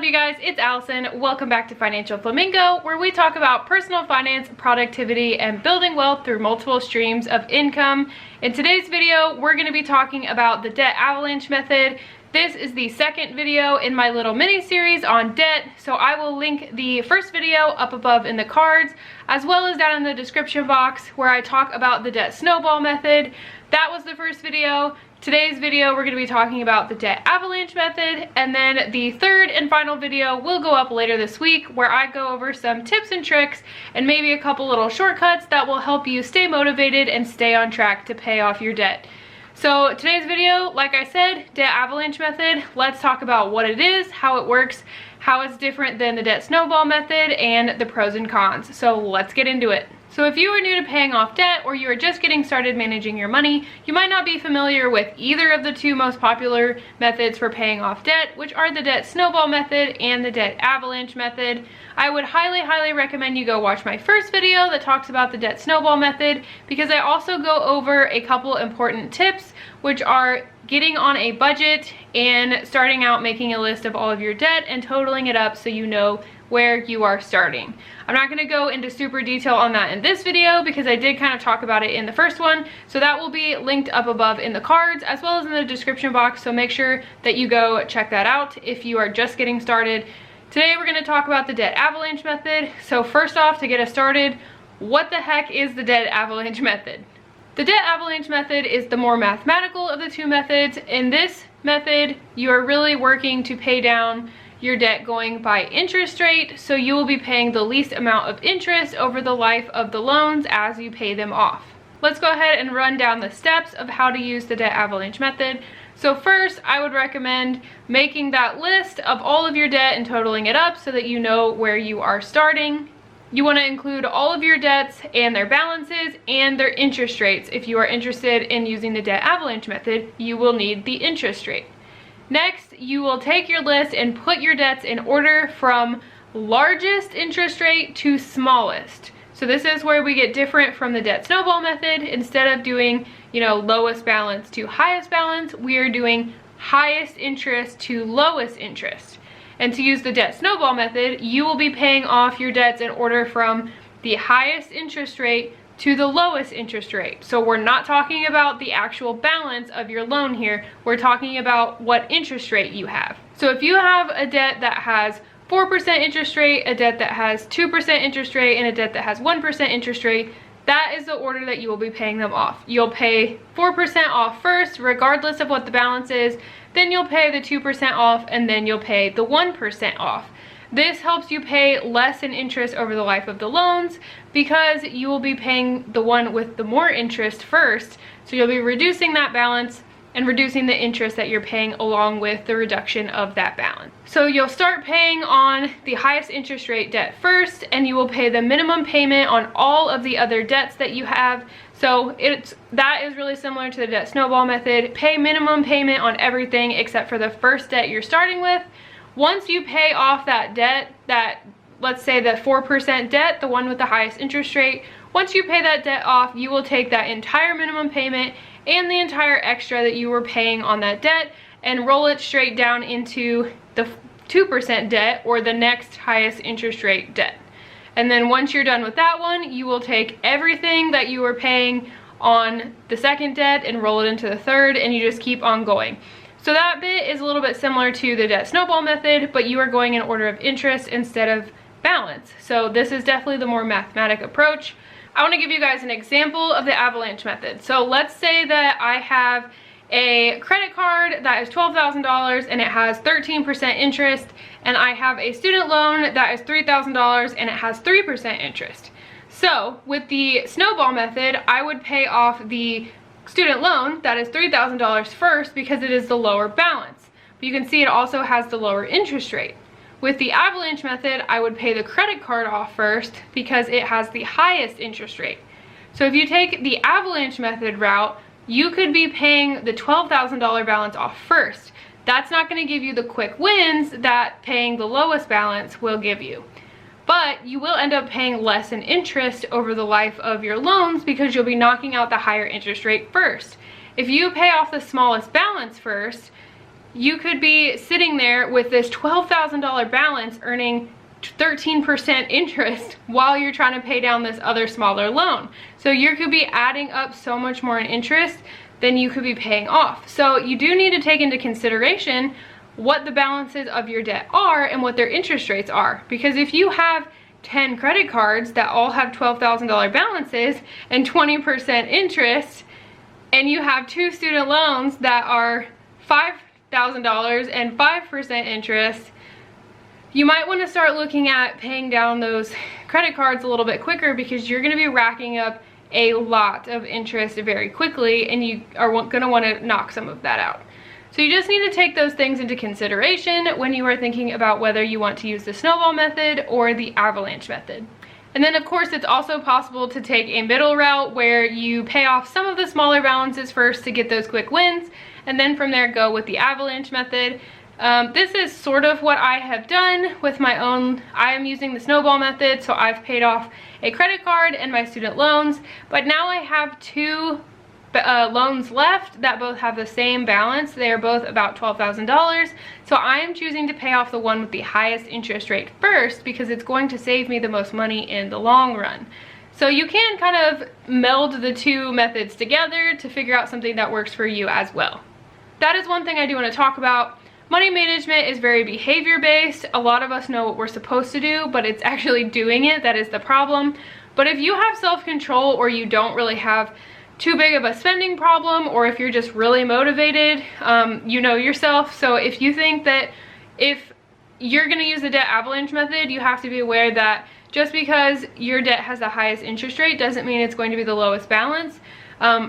you guys? It's Allison. Welcome back to Financial Flamingo, where we talk about personal finance, productivity, and building wealth through multiple streams of income. In today's video, we're going to be talking about the debt avalanche method. This is the second video in my little mini series on debt, so I will link the first video up above in the cards, as well as down in the description box where I talk about the debt snowball method. That was the first video. Today's video, we're going to be talking about the debt avalanche method, and then the third and final video will go up later this week where I go over some tips and tricks and maybe a couple little shortcuts that will help you stay motivated and stay on track to pay off your debt. So today's video, like I said, debt avalanche method. Let's talk about what it is, how it works, how it's different than the debt snowball method, and the pros and cons. So let's get into it. So if you are new to paying off debt, or you are just getting started managing your money, you might not be familiar with either of the two most popular methods for paying off debt, which are the debt snowball method and the debt avalanche method. I would highly recommend you go watch my first video that talks about the debt snowball method, because I also go over a couple important tips, which are getting on a budget and starting out making a list of all of your debt and totaling it up so you know where you are starting. I'm not going to go into super detail on that in this video because I did kind of talk about it in the first one, so that will be linked up above in the cards as well as in the description box, so make sure that you go check that out if you are just getting started. Today we're going to talk about the debt avalanche method. So first off, to get us started, what the heck is the debt avalanche method? The debt avalanche method is the more mathematical of the two methods. In this method, you are really working to pay down your debt going by interest rate, so you will be paying the least amount of interest over the life of the loans as you pay them off. Let's go ahead and run down the steps of how to use the debt avalanche method. So first, I would recommend making that list of all of your debt and totaling it up so that you know where you are starting. You want to include all of your debts and their balances and their interest rates. If you are interested in using the debt avalanche method, you will need the interest rate. Next, you will take your list and put your debts in order from largest interest rate to smallest. So this is where we get different from the debt snowball method. Instead of doing, lowest balance to highest balance, we are doing highest interest to lowest interest. And to use the debt snowball method, you will be paying off your debts in order from the highest interest rate to the lowest interest rate. So we're not talking about the actual balance of your loan here. We're talking about what interest rate you have. So if you have a debt that has 4% interest rate, a debt that has 2% interest rate, and a debt that has 1% interest rate, that is the order that you will be paying them off. You'll pay 4% off first, regardless of what the balance is. Then you'll pay the 2% off, and then you'll pay the 1% off. This helps you pay less in interest over the life of the loans because you will be paying the one with the more interest first. So you'll be reducing that balance and reducing the interest that you're paying along with the reduction of that balance. So you'll start paying on the highest interest rate debt first, and you will pay the minimum payment on all of the other debts that you have. So that is really similar to the debt snowball method. Pay minimum payment on everything except for the first debt you're starting with. Once you pay off that debt, let's say the 4% debt, the one with the highest interest rate, once you pay that debt off, you will take that entire minimum payment and the entire extra that you were paying on that debt and roll it straight down into the 2% debt or the next highest interest rate debt. And then once you're done with that one, you will take everything that you were paying on the second debt and roll it into the third, and you just keep on going. So that bit is a little bit similar to the debt snowball method, but you are going in order of interest instead of balance. So this is definitely the more mathematic approach. I want to give you guys an example of the avalanche method. So let's say that I have a credit card that is $12,000 and it has 13% interest, and I have a student loan that is $3,000 and it has 3% interest. So with the snowball method, I would pay off the student loan that is $3,000 first because it is the lower balance. But you can see it also has the lower interest rate. With the avalanche method, I would pay the credit card off first because it has the highest interest rate. So if you take the avalanche method route, you could be paying the $12,000 balance off first. That's not going to give you the quick wins that paying the lowest balance will give you. But you will end up paying less in interest over the life of your loans because you'll be knocking out the higher interest rate first. If you pay off the smallest balance first, you could be sitting there with this $12,000 balance earning 13% interest while you're trying to pay down this other smaller loan. So you could be adding up so much more in interest than you could be paying off. So you do need to take into consideration what the balances of your debt are and what their interest rates are. Because if you have 10 credit cards that all have $12,000 balances and 20% interest, and you have 2 student loans that are $5,000 and 5% interest, you might want to start looking at paying down those credit cards a little bit quicker, because you're going to be racking up a lot of interest very quickly, and you are going to want to knock some of that out. So you just need to take those things into consideration when you are thinking about whether you want to use the snowball method or the avalanche method. And then of course it's also possible to take a middle route where you pay off some of the smaller balances first to get those quick wins, and then from there go with the avalanche method. This is sort of what I have done with my own. I am using the snowball method, so I've paid off a credit card and my student loans, but now I have 2 loans left that both have the same balance. They are both about $12,000. So I am choosing to pay off the one with the highest interest rate first, because it's going to save me the most money in the long run. So you can kind of meld the 2 methods together to figure out something that works for you as well. That is one thing I do want to talk about. Money management is very behavior based. A lot of us know what we're supposed to do, but it's actually doing it that is the problem. But if you have self-control, or you don't really have too big of a spending problem, or if you're just really motivated, you know yourself. So if you think that if you're going to use the debt avalanche method, you have to be aware that just because your debt has the highest interest rate doesn't mean it's going to be the lowest balance.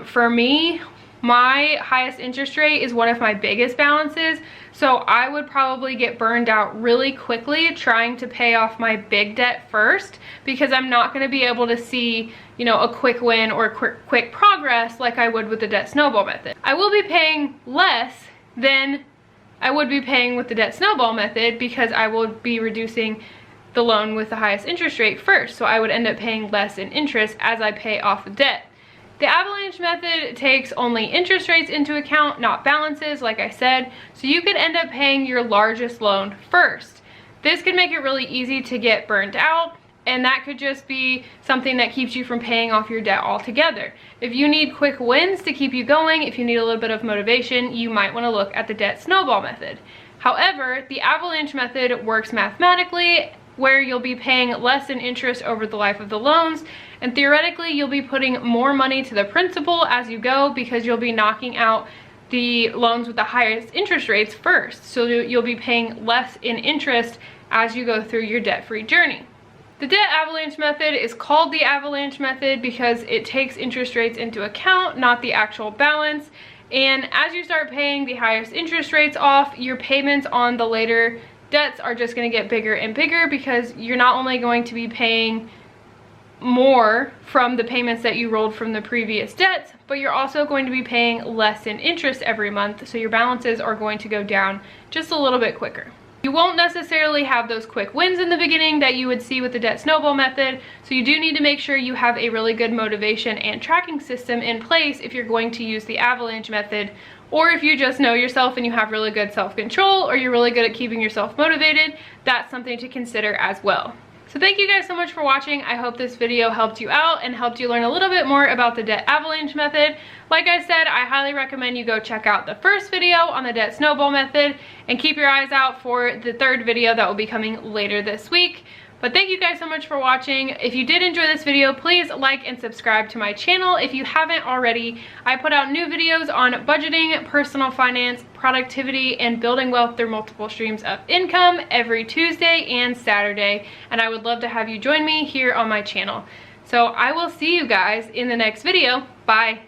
For me, my highest interest rate is one of my biggest balances, so I would probably get burned out really quickly trying to pay off my big debt first, because I'm not going to be able to see, you know, a quick win or quick progress like I would with the debt snowball method. I will be paying less than I would be paying with the debt snowball method, because I will be reducing the loan with the highest interest rate first, so I would end up paying less in interest as I pay off the debt. The avalanche method takes only interest rates into account, not balances, like I said, so you could end up paying your largest loan first. This could make it really easy to get burnt out, and that could just be something that keeps you from paying off your debt altogether. If you need quick wins to keep you going, if you need a little bit of motivation, you might want to look at the debt snowball method. However, the avalanche method works mathematically, where you'll be paying less in interest over the life of the loans, and theoretically you'll be putting more money to the principal as you go, because you'll be knocking out the loans with the highest interest rates first. So you'll be paying less in interest as you go through your debt-free journey. The debt avalanche method is called the avalanche method because it takes interest rates into account, not the actual balance. And as you start paying the highest interest rates off, your payments on the later debts are just going to get bigger and bigger, because you're not only going to be paying more from the payments that you rolled from the previous debts, but you're also going to be paying less in interest every month, so your balances are going to go down just a little bit quicker. You won't necessarily have those quick wins in the beginning that you would see with the debt snowball method, so you do need to make sure you have a really good motivation and tracking system in place if you're going to use the avalanche method, or if you just know yourself and you have really good self-control, or you're really good at keeping yourself motivated, that's something to consider as well. So thank you guys so much for watching. I hope this video helped you out and helped you learn a little bit more about the debt avalanche method. Like I said, I highly recommend you go check out the first video on the debt snowball method, and keep your eyes out for the 3rd video that will be coming later this week. But thank you guys so much for watching. If you did enjoy this video, please like and subscribe to my channel if you haven't already. I put out new videos on budgeting, personal finance, productivity, and building wealth through multiple streams of income every Tuesday and Saturday, and I would love to have you join me here on my channel. So I will see you guys in the next video. Bye.